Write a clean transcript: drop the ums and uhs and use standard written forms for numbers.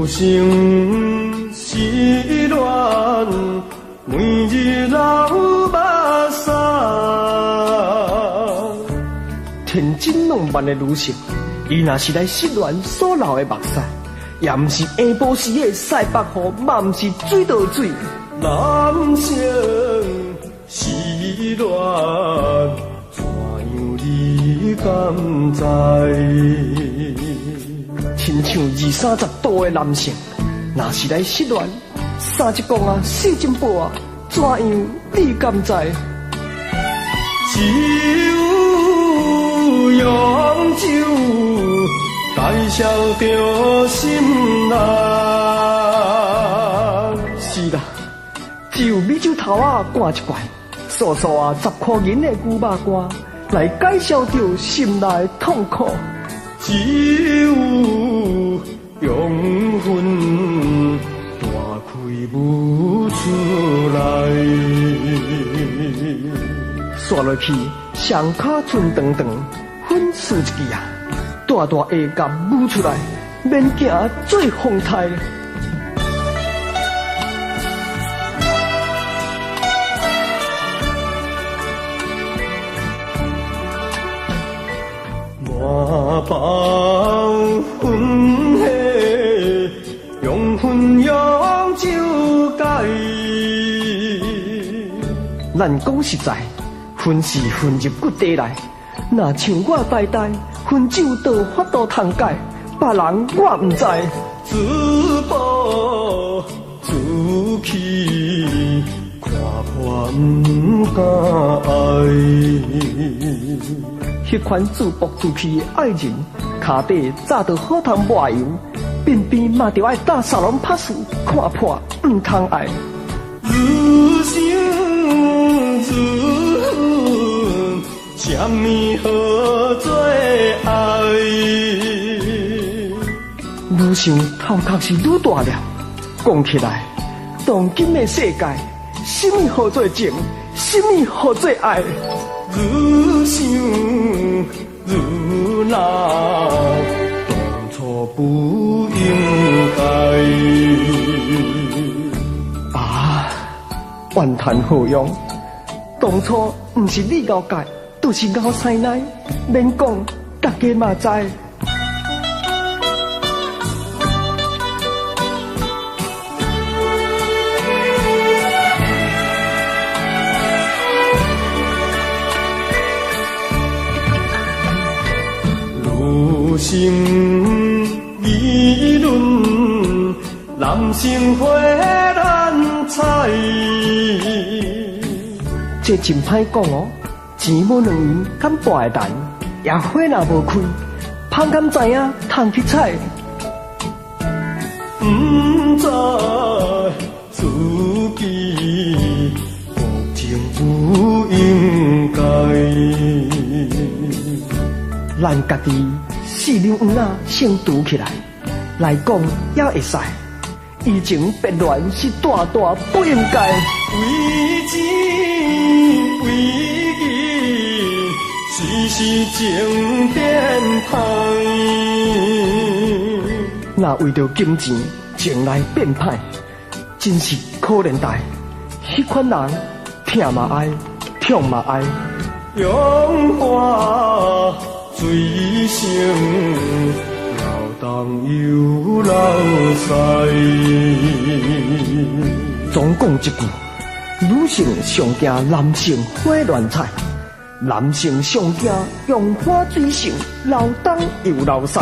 女性失恋，每日流目屎。天真浪漫的女性，伊若是来失恋所流的目屎，也毋是下晡时的西北雨，嘛毋是水倒水。男性失恋，怎样你敢知？亲像20-30度的男性，若是来失恋，30公啊，40斤半啊，怎样你敢知？只有用酒代消着心难。是啦，只有米酒头啊灌一罐，素素啊10块银的牛肉干，来解消着心内的痛苦。只有用魂大开不出来，刷落去上卡寸长长，粉刺一支啊，大大下甲舞出来，免惊做风台。满房魂血，用魂用酒解。咱讲实在，魂是混入骨底内，若像我呆呆，魂酒倒法度通解，别人我毋知。自暴自弃，看破毋敢爱。迄款自暴自弃的爱人，脚底早就好通抹油，偏偏嘛着爱打沙龙拍死，看破毋通爱。愈想愈恨，什么好做爱？愈想头壳是愈大了。讲起来，当今的世界，什么好做情，什么好做爱？愈想愈恼，当初不应该。啊，怨叹何用？当初不是你熬改，就是熬生奶，免讲，大家嘛知。女性议论，男性花乱彩。这真歹讲哦，钱无两元敢博会蛋，也花若无开，芳敢知影通去采。不知自己无情不应该。咱家己四两黄啊，先拄起来，来讲也会使。以前别恋是大大不应该，为钱为银，时时情变歹。若为着金钱，情来变歹，真是可怜待。迄款人，疼嘛爱，痛嘛爱，用花水性，老当有老师。总讲一句，女性上惊男性花乱彩，男性上惊用花水性，老当有老师。